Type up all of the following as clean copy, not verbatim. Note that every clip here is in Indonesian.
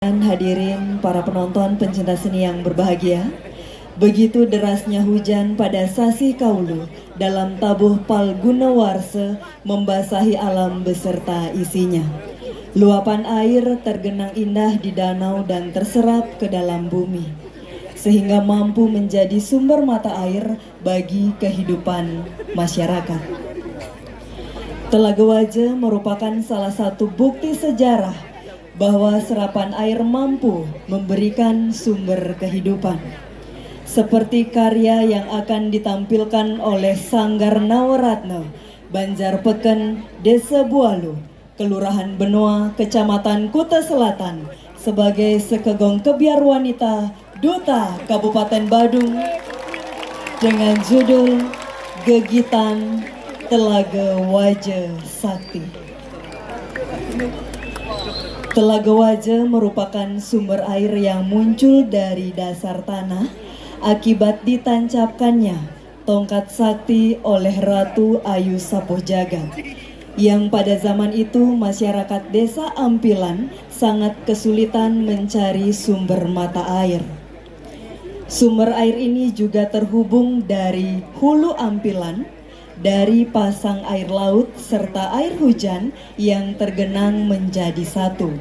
Dan hadirin para penonton pencinta seni yang berbahagia, begitu derasnya hujan pada sasi kaulu dalam tabuh Palguna Warse membasahi alam beserta isinya. Luapan air tergenang indah di danau dan terserap ke dalam bumi, sehingga mampu menjadi sumber mata air bagi kehidupan masyarakat. Telaga Waje merupakan salah satu bukti sejarah bahwa serapan air mampu memberikan sumber kehidupan. Seperti karya yang akan ditampilkan oleh Sanggar Nawaratna, Banjarpeken, Desa Bualu, Kelurahan Benoa, Kecamatan Kuta Selatan, sebagai sekegong kebiar wanita Duta Kabupaten Badung dengan judul Gegitan Telaga Waje Sakti. Telaga Waje merupakan sumber air yang muncul dari dasar tanah akibat ditancapkannya tongkat sakti oleh Ratu Ayu Sapuh Jagat, yang pada zaman itu masyarakat desa Ampilan sangat kesulitan mencari sumber mata air. Sumber air ini juga terhubung dari hulu Ampilan, dari pasang air laut serta air hujan yang tergenang menjadi satu.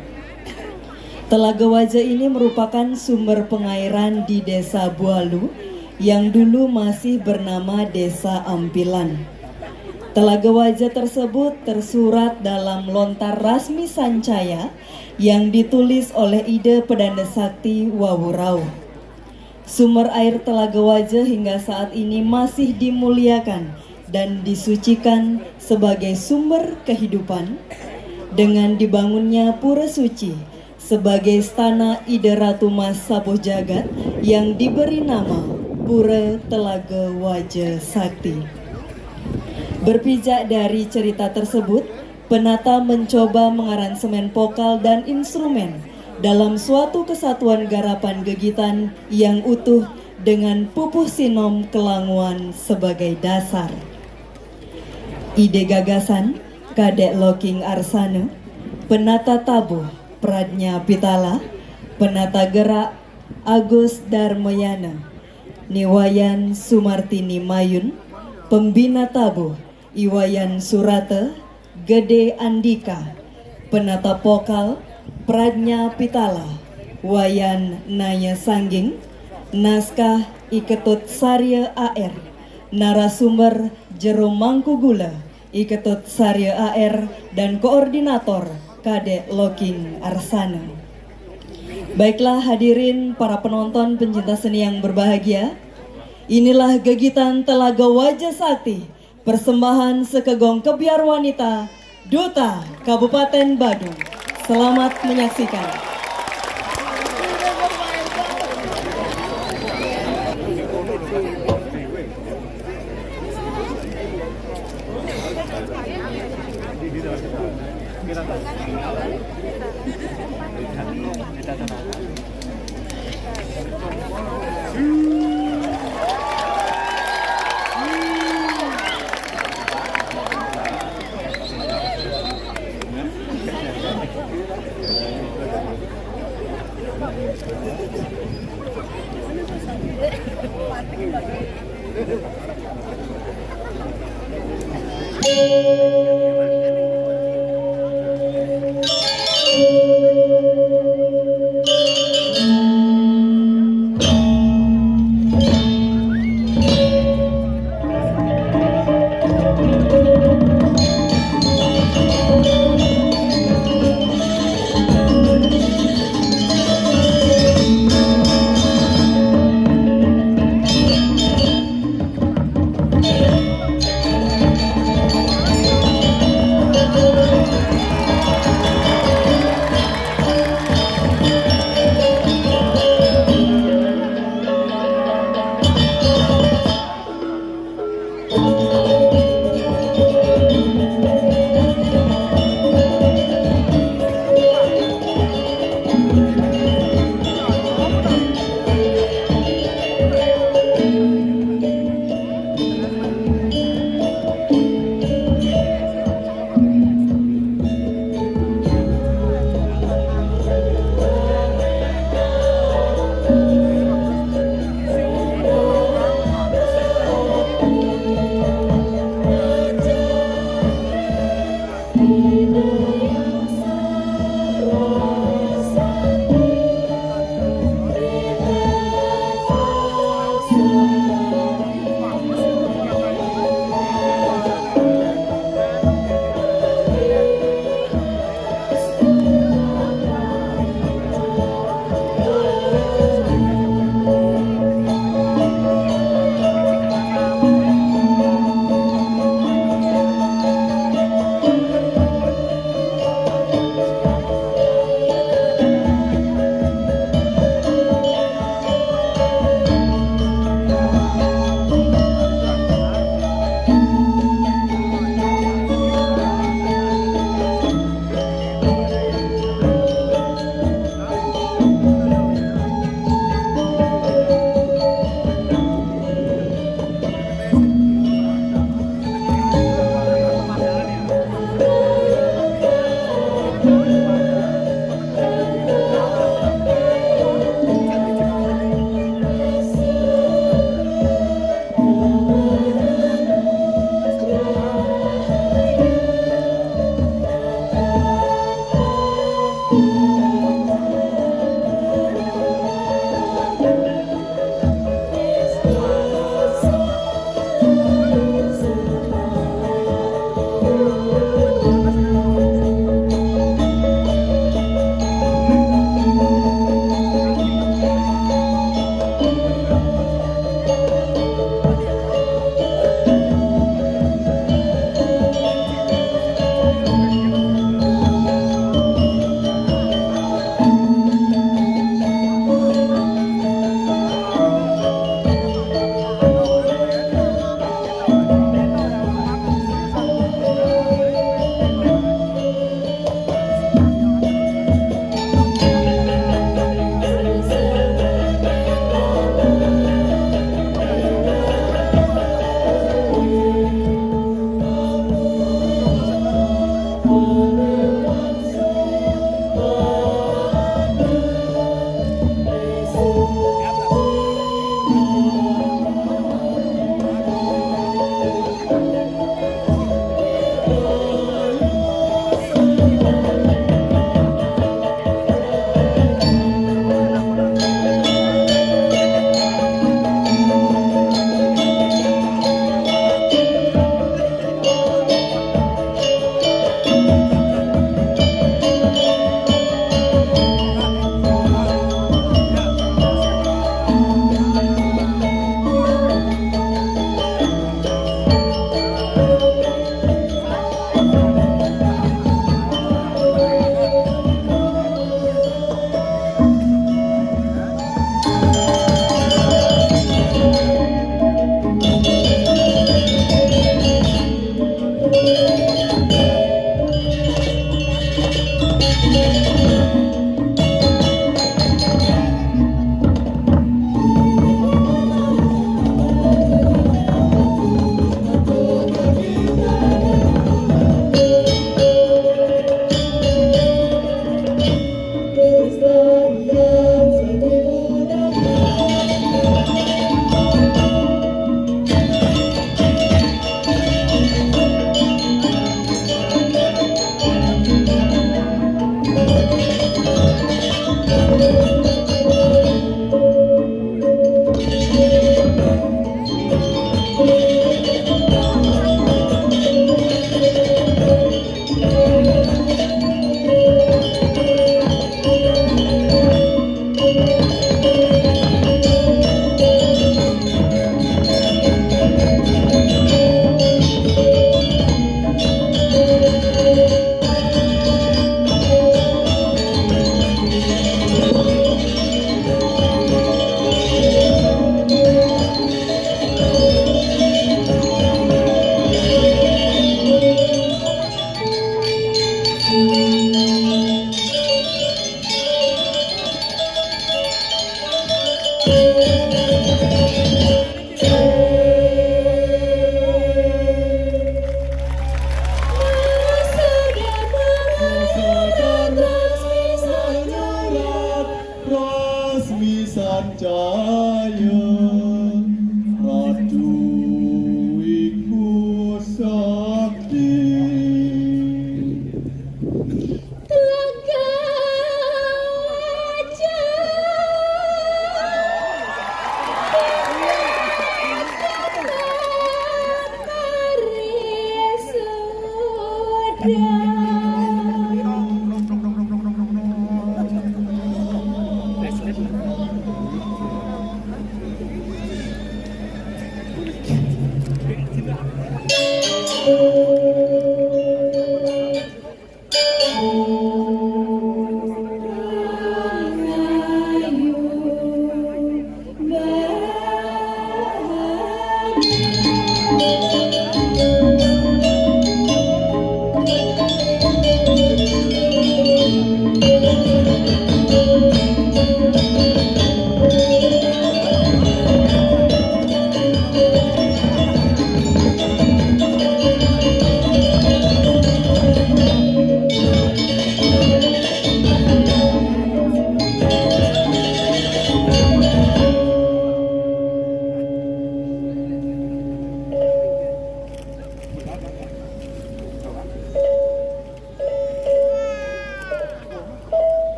Telaga Waje ini merupakan sumber pengairan di Desa Bualu yang dulu masih bernama Desa Ampilan. Telaga Waje tersebut tersurat dalam lontar Rasmi Sancaya yang ditulis oleh Ide Pedanda Sakti Wawurau. Sumber air Telaga Waje hingga saat ini masih dimuliakan dan disucikan sebagai sumber kehidupan dengan dibangunnya Pura Suci sebagai stana Ide Ratu Mas Sapuh Jagat yang diberi nama Pura Telaga Waje Sakti. Berpijak dari cerita tersebut, penata mencoba mengaransemen vokal dan instrumen dalam suatu kesatuan garapan gegitan yang utuh dengan pupuh sinom kelanguan sebagai dasar. Ide gagasan Kadek Loking Arsana, penata tabuh Pradnya Pitala, penata gerak Agus Darmayana, Niwayan Sumartini Mayun, pembina tabuh Iwayan Surata, Gede Andika, penata vokal Pradnya Pitala, Wayan Naya Sangging, naskah Iketut Sarya AR, narasumber Jero Mangkugula, Iketut Sarya AR, dan koordinator Kadek Loking Arsana. Baiklah hadirin para penonton pencinta seni yang berbahagia, inilah Gegitan Telaga Waje Sakti, persembahan sekegong kebiar wanita Duta Kabupaten Badung. Selamat menyaksikan. percaya ratu iku sakti. Telaga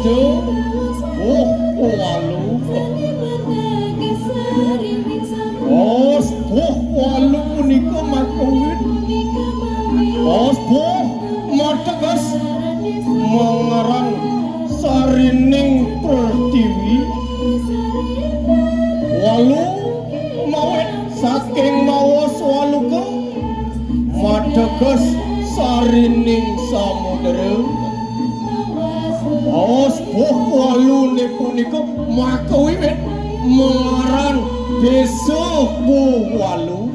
Mawastu walu walu punika makawit mateges mangaran sarining pertiwi walu mawet saking mawas waluga mateges sarining samudra walu punika makawiwit mangaran desa walu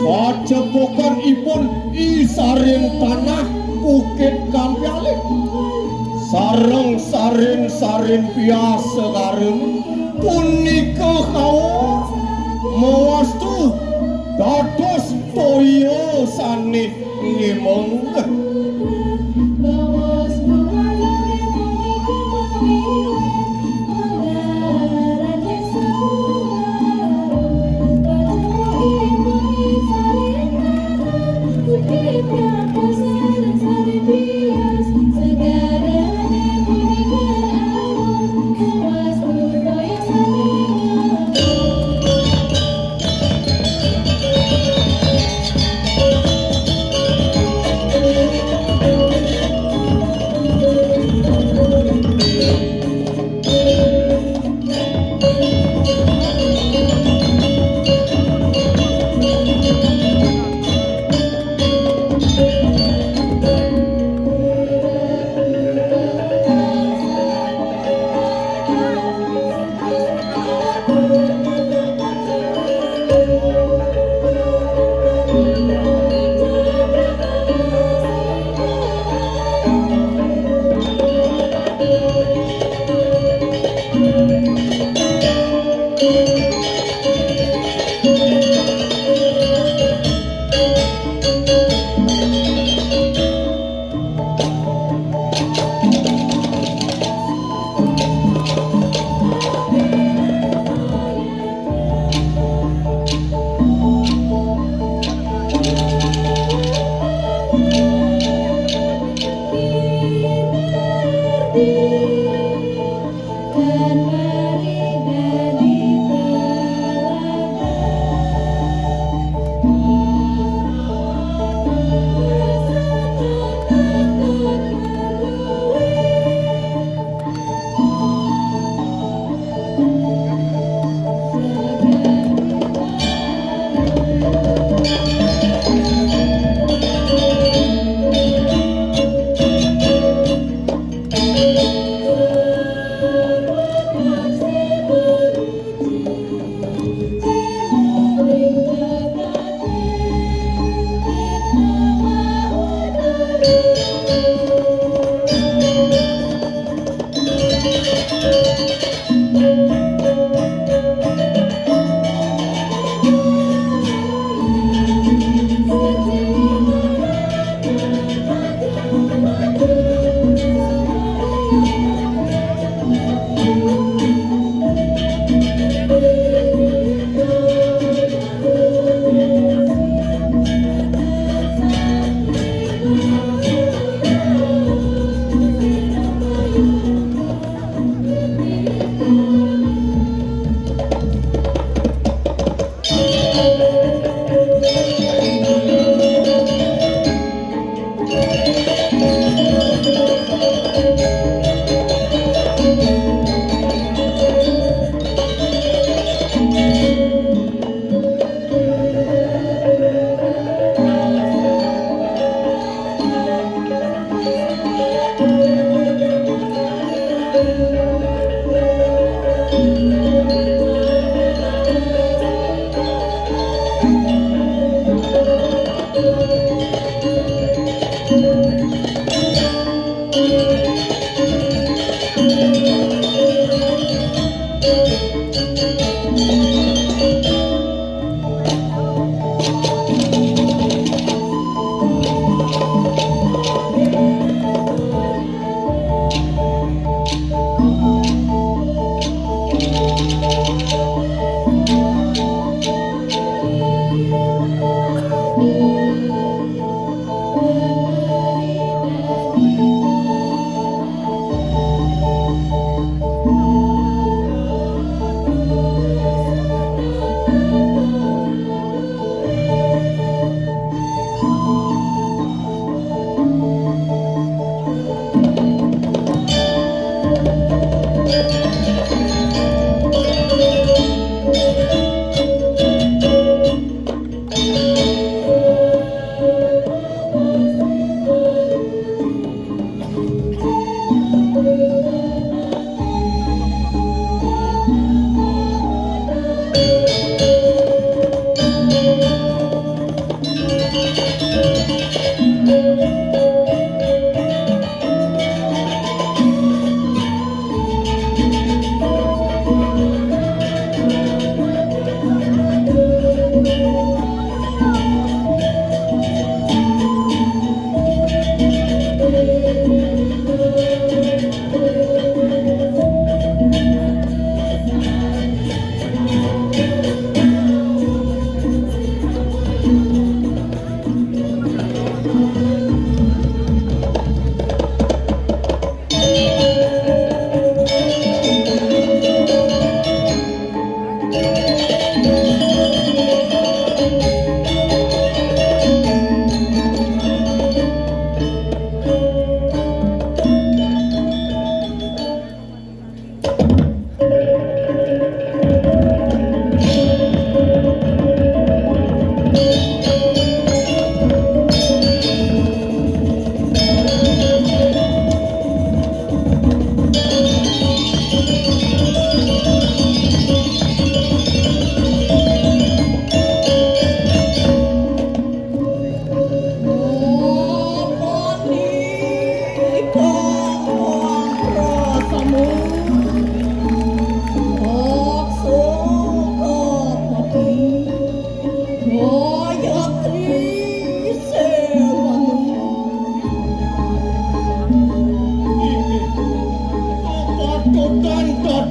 pacepokan ipun isaring tanah bukit kampialik sareng sarin biasa kareng punika kawo mawastu dados toya sanih ngimeng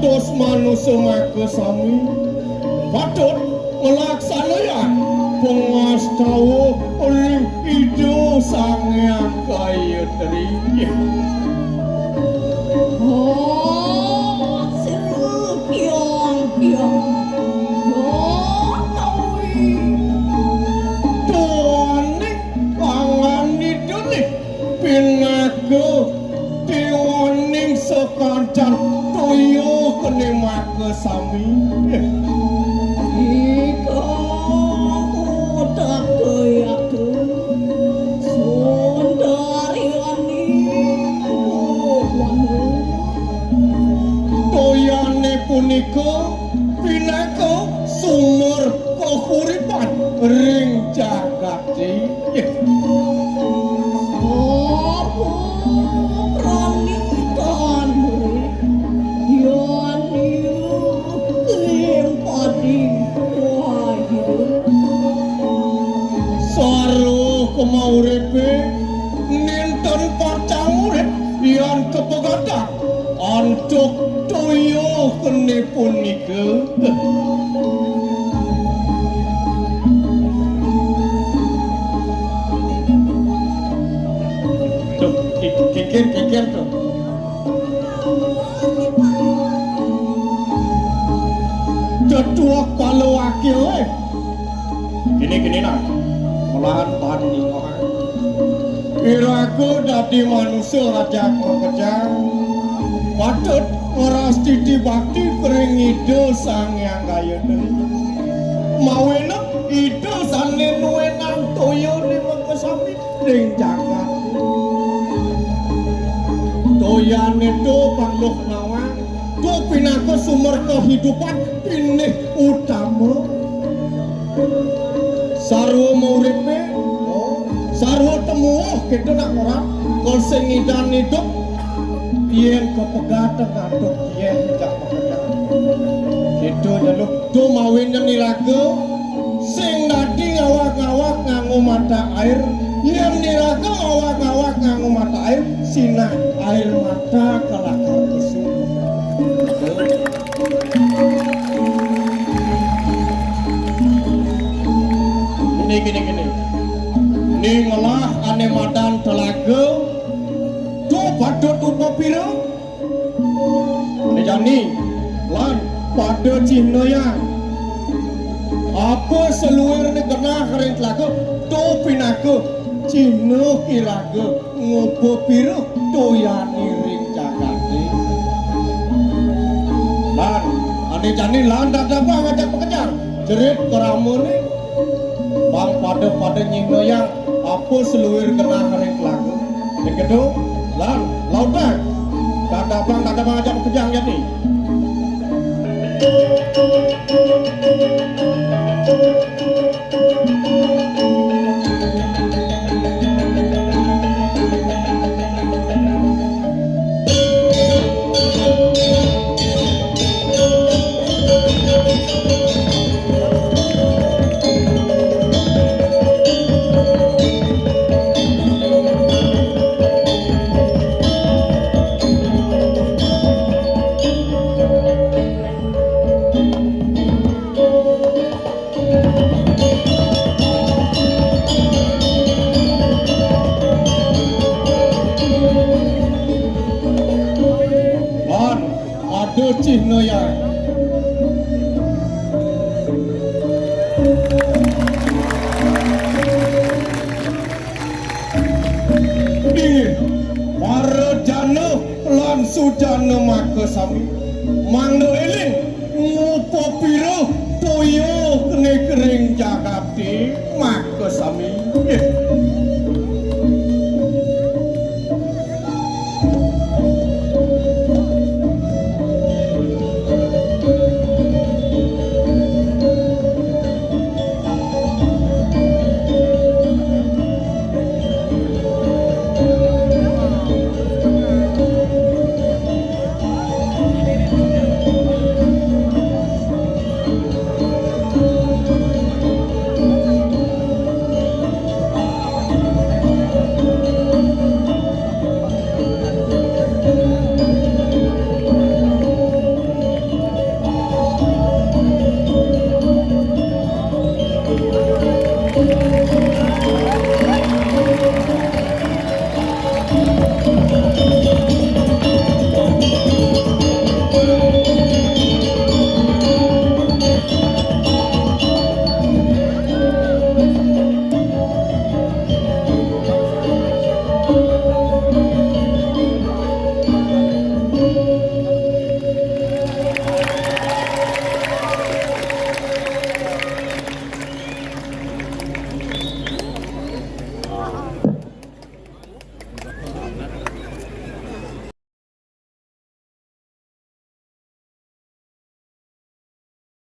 dados manusia maka sami patut melaksanakan pengastawa ring ido sang yang kaya teri. Oh, seru piang. Pinaku tiwaning sekancan toyo kene maka sami Ika utak toyaku Sundariani toyane punika pinaku sumber kahuripan ring jagat iki. Mau repe ninten parcamurip yang kepegadak untuk toyo kene punika. Tuh, kikir tuh. Tetua kalau wakil gini nak melahan tani Iraku dadi manusia raja kekejang patut ngerasti dibakti kering ide sang yang kaya dari mawena ide sane nuenang toyo ni mengkesami ring jagat toyan itu panduh nawang tu pinaka sumber kehidupan pinih utama sarwa mauripe sarwa temuh gitu nak orang kol sing ngidan hidup yen kepegatan ngaduk yen jak pekerjaan itu jaluk do mawin niraga sing nadi ngawak-ngawak nganggo mata air yen niraga ngawak-ngawak nganggo mata air sinah air mata kalakar kesu gini ni ngolah ane madan telaga tu patut upa pira ni jani lan pada cina yang apa seluar ni kena kering telaga tu pinaka cina kiraga ngupa pira tu yani ring jagati lan ane jani lan tak dapat ngajak pekejar jerit keramu ni bang pada nyingno yang apa seluar kena kering telaga yang kedua lan lautan tak dapat ajak kejang jadi cihno ya dingin para jana lan sujana maka sami mangdo eling ngupo pira toyo kene kering jagati maka sami